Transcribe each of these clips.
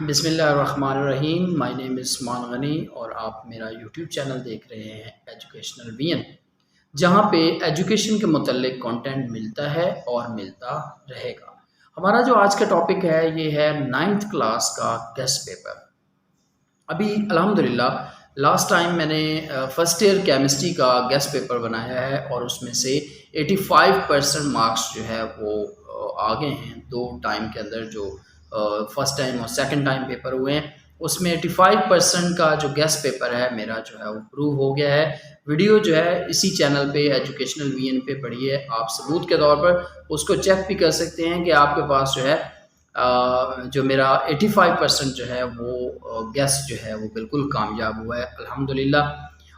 बिस्मिल्लाहिर्रहमानिर्रहीम। My name is मान गनी और आप मेरा यूट्यूब चैनल देख रहे हैं एजुकेशनल वीएन, जहां पे एजुकेशन के मुतल्लिक कंटेंट मिलता है और मिलता रहेगा। हमारा जो आज का टॉपिक है ये है 9th क्लास का गेस्ट पेपर। अभी अल्हम्दुलिल्लाह लास्ट टाइम मैंने फर्स्ट ईयर केमिस्ट्री का गेस्ट पेपर बनाया है और उसमें से 85% मार्क्स जो है वो आ गए हैं। दो टाइम के अंदर जो फर्स्ट टाइम और सेकंड टाइम पेपर हुए हैं उसमें 85% का जो गेस्ट पेपर है मेरा जो है वो प्रूव हो गया है। वीडियो जो है इसी चैनल पे एजुकेशनल वीएन पे पढ़ी है, आप सबूत के तौर पर उसको चेक भी कर सकते हैं कि आपके पास जो है जो मेरा 85% जो है वो गेस्ट जो है वो बिल्कुल कामयाब हुआ है अल्हम्दुलिल्लाह।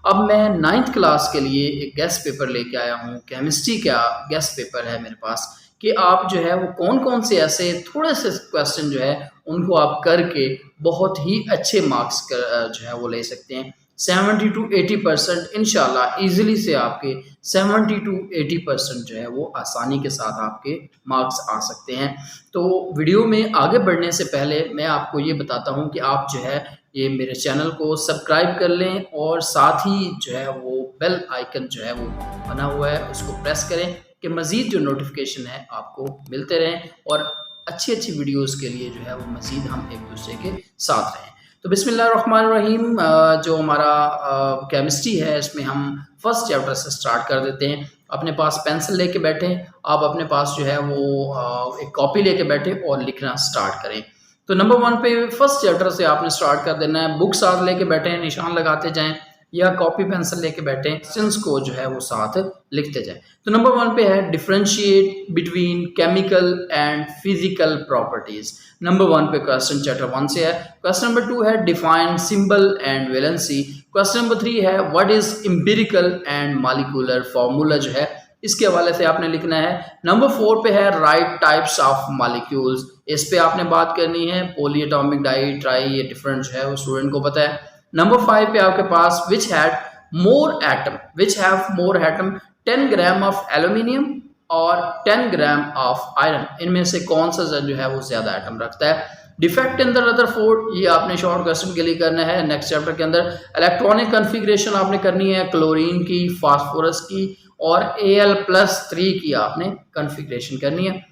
अब मैं 9th क्लास के लिए एक गेस्ट पेपर लेके आया हूँ। केमिस्ट्री का गेस्ट पेपर है मेरे पास कि आप जो है वो कौन कौन से ऐसे थोड़े से क्वेश्चन जो है उनको आप करके बहुत ही अच्छे मार्क्स जो है वो ले सकते हैं। 70 to 80% इंशाल्लाह ईजिली से आपके 70 to 80% जो है वो आसानी के साथ आपके मार्क्स आ सकते हैं। तो वीडियो में आगे बढ़ने से पहले मैं आपको ये बताता हूँ कि आप जो है ये मेरे चैनल को सब्सक्राइब कर लें और साथ ही जो है वो बेल आइकन जो है वो बना हुआ है उसको प्रेस करें कि मज़ीद जो नोटिफिकेशन है आपको मिलते रहें और अच्छी अच्छी वीडियोस के लिए जो है वो मज़ीद हम एक दूसरे के साथ रहें। तो बिस्मिल्लाहिर्रहमानिर्रहीम, जो हमारा केमिस्ट्री है इसमें हम फर्स्ट चैप्टर से स्टार्ट कर देते हैं। अपने पास पेंसिल लेके बैठें, आप अपने पास जो है वो एक कॉपी लेके बैठे और लिखना स्टार्ट करें। तो नंबर 1 पे फर्स्ट चैप्टर से आपने स्टार्ट कर देना है। बुक साथ लेके बैठे, निशान लगाते जाएं या कॉपी पेंसिल लेके बैठे, क्वेश्चंस को जो है वो साथ लिखते जाएं। तो नंबर 1 पे है differentiate between chemical and physical properties. Number 1 पे क्वेश्चन चैप्टर 1 से है। क्वेश्चन नंबर 2 है define symbol and valency. Question number 3 है what is empirical and molecular formula जो है इसके हवाले से आपने लिखना है। नंबर 4 पे है राइट टाइप्स ऑफ मॉलिक्यूल्स, इस पे आपने बात करनी है। पॉली एटॉमिक, डाई, ट्राई, ये डिफरेंट जो है वो स्टूडेंट को पता है। नंबर 5 पे आपके पास which have more atom 10 gram of aluminium और 10 ग्राम ऑफ आयरन, इनमें से कौन सा जो है वो ज्यादा एटम रखता है। डिफेक्ट इन द रदरफोर्ड, ये आपने शॉर्ट क्वेश्चन के लिए करना है नेक्स्ट चैप्टर के अंदर। इलेक्ट्रॉनिक कन्फिग्रेशन आपने करनी है क्लोरीन की, फास्फोरस की और Al+3 की आपने कन्फिग्रेशन करनी है।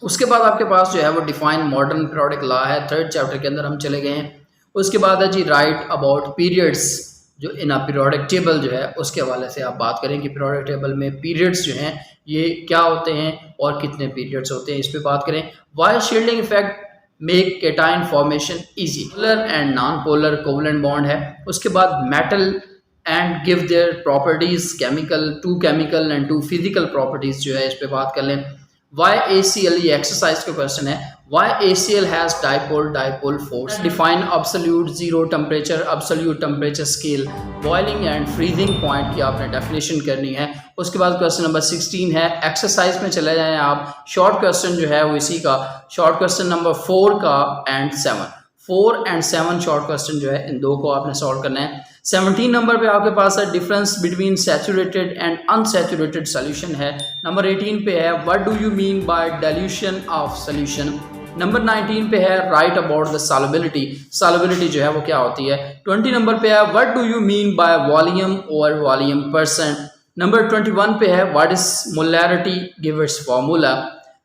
उसके बाद आपके पास जो है वो डिफाइन मॉडर्न पीरियोडिक लॉ है, थर्ड चैप्टर के अंदर हम चले गए हैं। उसके बाद है जी राइट अबाउट पीरियड्स, जो इन पीरियोडिक टेबल जो है उसके हवाले से आप बात करें कि पीरियोडिक टेबल में पीरियड्स जो हैं ये क्या होते हैं और कितने पीरियड्स होते हैं, इस पे बात करें। Why shielding effect make cation formation easy, polar and non polar covalent bond है। उसके बाद metal and give their properties, two chemical and two physical properties जो है इस पे बात कर लें। वाई ACL, ये एक्सरसाइज का क्वेश्चन है, why ACL has dipole force. Define absolute zero temperature scale, boiling and freezing point की आपने डेफिनेशन करनी है। उसके बाद क्वेश्चन नंबर 16 है। एक्सरसाइज में चले जाएं आप, शॉर्ट क्वेश्चन जो है वो इसी का शॉर्ट क्वेश्चन नंबर 4 का एंड 7 शॉर्ट क्वेश्चन जो है इन दो को आपने सॉल्व करना है। 17 नंबर पे आपके पास है difference between saturated and unsaturated solution है। नंबर 18 पे है what do you mean by dilution of solution. Number 19 पे है राइट अबाउट द सॉल्युबिलिटी जो है वो क्या होती है। 20 नंबर पे है what do you mean by volume और वॉल्यूम परसेंट। नंबर 21 पे है what is molarity, give its formula.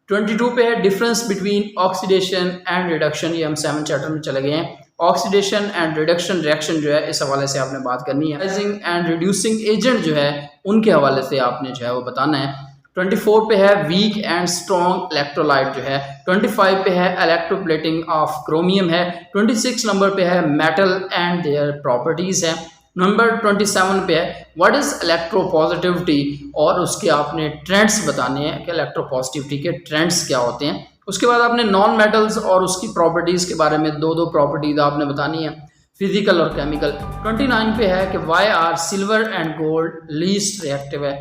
22 पे है difference between oxidation and reduction, ये हम 7 चैप्टर में चले गए हैं। ऑक्सीडेशन एंड रिडक्शन रिएक्शन जो है इस हवाले से आपने बात करनी है। राइजिंग एंड रिड्यूसिंग एजेंट जो है उनके हवाले से आपने जो है वो बताना है। 24 पे है वीक एंड स्ट्रॉन्ग इलेक्ट्रोलाइट जो है। 25 पे है इलेक्ट्रोप्लेटिंग ऑफ क्रोमियम है। 26 नंबर पे है मेटल एंड देयर प्रॉपर्टीज है। नंबर 27 पे है व्हाट इज इलेक्ट्रोपॉजिटिविटी और उसके आपने ट्रेंड्स बताने हैं कि इलेक्ट्रोपॉजिटिविटी के ट्रेंड्स क्या होते हैं। उसके बाद आपने नॉन मेटल्स और उसकी प्रॉपर्टीज के बारे में दो प्रॉपर्टीज आपने बतानी है, फिजिकल और केमिकल। 29 पे है कि why are silver and gold least reactive है।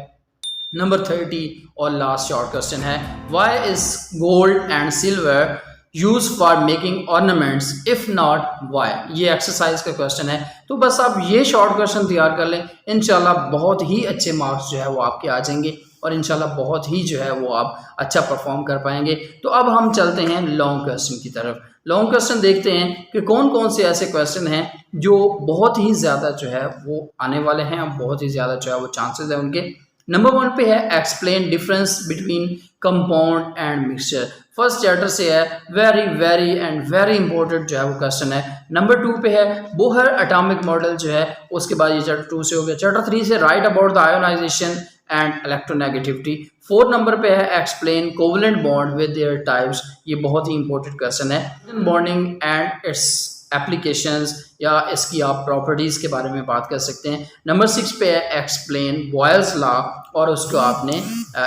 नंबर 30 और लास्ट शॉर्ट क्वेश्चन है why is gold and silver use for making ornaments, if not why, ये एक्सरसाइज का क्वेश्चन है। तो बस आप ये शॉर्ट क्वेश्चन तैयार कर लें, इंशाल्लाह बहुत ही अच्छे मार्क्स जो है वो आपके आ जाएंगे। और इंशाल्लाह बहुत ही जो है वो आप अच्छा परफॉर्म कर पाएंगे। तो अब हम चलते हैं लॉन्ग क्वेश्चन की तरफ। लॉन्ग क्वेश्चन देखते हैं कि कौन कौन से ऐसे क्वेश्चन हैं जो बहुत ही ज़्यादा जो है वो आने वाले हैं, बहुत ही ज़्यादा जो है वो चांसेस है उनके। नंबर 1 पे है explain difference between compound and mixture. First chapter से है, very very and very important जो है वो क्वेश्चन है। नंबर 2 पे है बोहर एटॉमिक मॉडल जो है, उसके बाद ये चैप्टर 2 से हो गया। चैप्टर 3 से write about the ionization and electronegativity. 4 number पे है explain covalent bond with their types. ये बहुत ही इंपॉर्टेंट क्वेश्चन है। बॉन्डिंग एंड इट्स एप्लीकेशंस या इसकी आप प्रॉपर्टीज़ के बारे में बात कर सकते हैं। नंबर 6 पे है एक्सप्लेन बॉयल्स लॉ, और उसको आपने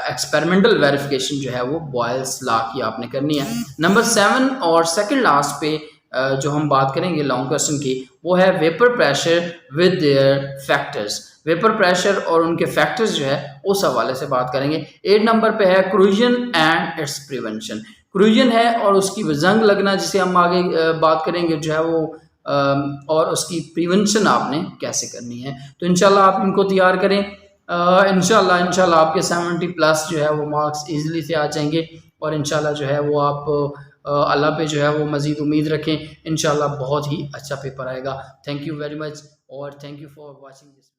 एक्सपेरिमेंटल वेरिफिकेशन जो है वो बॉयल्स लॉ की आपने करनी है। नंबर 7 और सेकंड लास्ट पे जो हम बात करेंगे लॉन्ग क्वेश्चन की, वो है vapour pressure with their factors. Vapour pressure और उनके फैक्टर्स जो है उस हवाले से बात करेंगे। 8 नंबर पे है क्रूजन एंड इट्स प्रिवेंशन। क्रूजन है और उसकी जंग लगना, जिसे हम आगे बात करेंगे जो है वो, और उसकी प्रिवेंशन आपने कैसे करनी है। तो इंशाल्लाह आप इनको तैयार करें। इंशाल्लाह आपके 70+ जो है वो मार्क्स इजीली से आ जाएंगे, और इंशाल्लाह जो है वो आप अल्लाह पे जो है वो मज़ीद उम्मीद रखें। इंशाल्लाह बहुत ही अच्छा पेपर आएगा। थैंक यू वेरी मच और thank you for watching this.